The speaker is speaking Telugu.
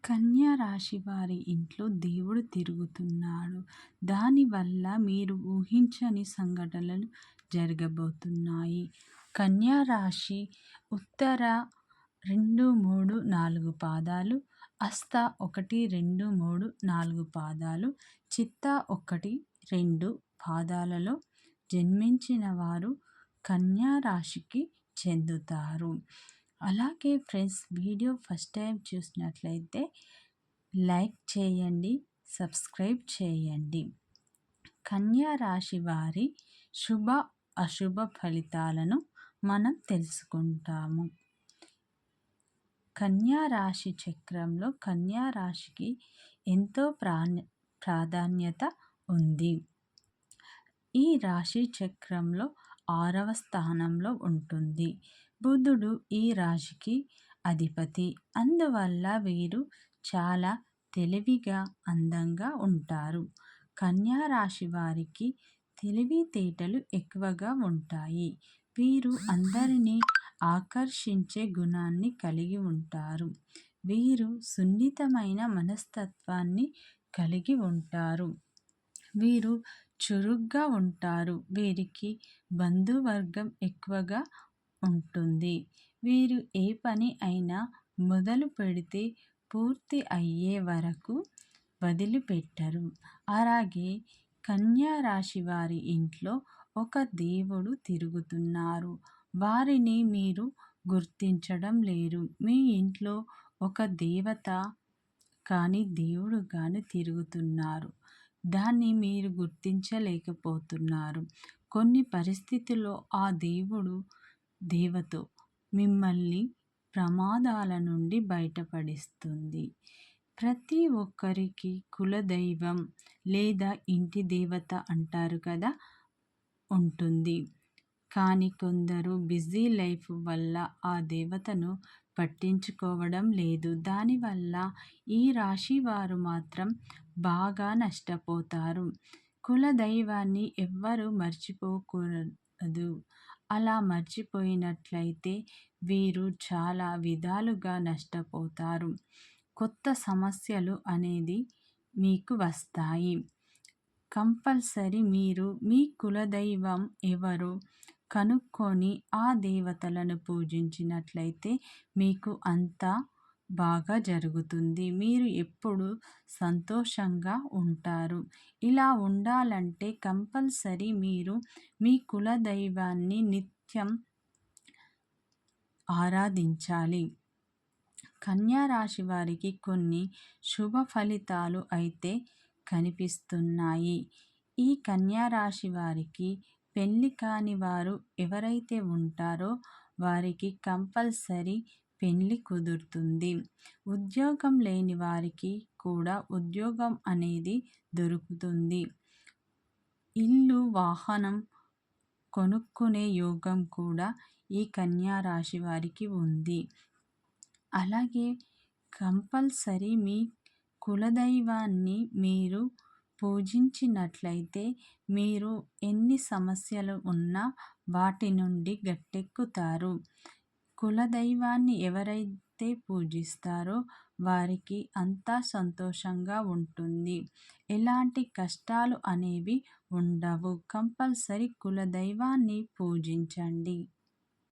కన్యా రాశి వారి ఇంట్లో దేవుడు తిరుగుతున్నాడు. దానివల్ల మీరు ఊహించని సంఘటనలు జరగబోతున్నాయి. కన్యా రాశి ఉత్తర 2, 3, 4 పాదాలు, హస్త 1, 2, 3, 4 పాదాలు, చిత్త 1, 2 పాదాలలో జన్మించిన వారు కన్యా రాశికి చెందుతారు. అలాగే ఫ్రెండ్స్, వీడియో ఫస్ట్ టైం చూసినట్లయితే లైక్ చేయండి, సబ్స్క్రైబ్ చేయండి. కన్యా రాశి వారి శుభ అశుభ ఫలితాలను మనం తెలుసుకుంటాము. కన్యా రాశి చక్రంలో కన్యా రాశికి ఎంతో ప్రాధాన్యత ఉంది. ఈ రాశి చక్రంలో 6వ స్థానంలో ఉంటుంది. బుధుడు ఈ రాశికి అధిపతి. అందువల్ల వీరు చాలా తెలివిగా, అందంగా ఉంటారు. కన్యా రాశి వారికి తెలివితేటలు ఎక్కువగా ఉంటాయి. వీరు అందరినీ ఆకర్షించే గుణాన్ని కలిగి ఉంటారు. వీరు సున్నితమైన మనస్తత్వాన్ని కలిగి ఉంటారు. వీరు చురుగ్గా ఉంటారు. వీరికి బంధువర్గం ఎక్కువగా ఉంటుంది. వీరు ఏ పని అయినా మొదలు పెడితే పూర్తి అయ్యే వరకు వదిలిపెట్టరు. అలాగే కన్యా రాశి వారి ఇంట్లో ఒక దేవుడు తిరుగుతున్నారు. వారిని మీరు గుర్తించడం లేరు. మీ ఇంట్లో ఒక దేవత కానీ దేవుడు కానీ తిరుగుతున్నారు. దాన్ని మీరు గుర్తించలేకపోతున్నారు. కొన్ని పరిస్థితుల్లో ఆ దేవుడు దేవత మిమ్మల్ని ప్రమాదాల నుండి బయటపడిస్తుంది. ప్రతి ఒక్కరికి కులదైవం లేదా ఇంటి దేవత అంటారు కదా, ఉంటుంది. కానీ కొందరు బిజీ లైఫ్ వల్ల ఆ దేవతను పట్టించుకోవడం లేదు. దానివల్ల ఈ రాశి వారు మాత్రం బాగా నష్టపోతారు. కులదైవాన్ని ఎవ్వరూ మర్చిపోకూడదు. అలా మర్చిపోయినట్లయితే వీరు చాలా విధాలుగా నష్టపోతారు. కొత్త సమస్యలు అనేది మీకు వస్తాయి. కంపల్సరీ మీరు మీ కులదైవం ఎవరో కనుక్కొని ఆ దేవతలను పూజించినట్లయితే మీకు అంతా బాగా జరుగుతుంది. మీరు ఎప్పుడు సంతోషంగా ఉంటారు. ఇలా ఉండాలంటే కంపల్సరీ మీరు మీ కులదైవాన్ని నిత్యం ఆరాధించాలి. కన్యా రాశి వారికి కొన్ని శుభ ఫలితాలు అయితే కనిపిస్తున్నాయి. ఈ కన్యా రాశి వారికి పెళ్లి కాని వారు ఎవరైతే ఉంటారో వారికి కంపల్సరీ పెళ్లి కుదురుతుంది. ఉద్యోగం లేని వారికి కూడా ఉద్యోగం అనేది దొరుకుతుంది. ఇల్లు, వాహనం కొనుక్కునే యోగం కూడా ఈ కన్యా రాశి వారికి ఉంది. అలాగే కంపల్సరీ మీ కులదైవాన్ని మీరు పూజించినట్లయితే మీరు ఎన్ని సమస్యలు ఉన్నా వాటి నుండి గట్టెక్కుతారు. కులదైవాన్ని ఎవరైతే పూజిస్తారో వారికి అంతా సంతోషంగా ఉంటుంది. ఎలాంటి కష్టాలు అనేవి ఉండవు. కంపల్సరీ కులదైవాన్ని పూజించండి.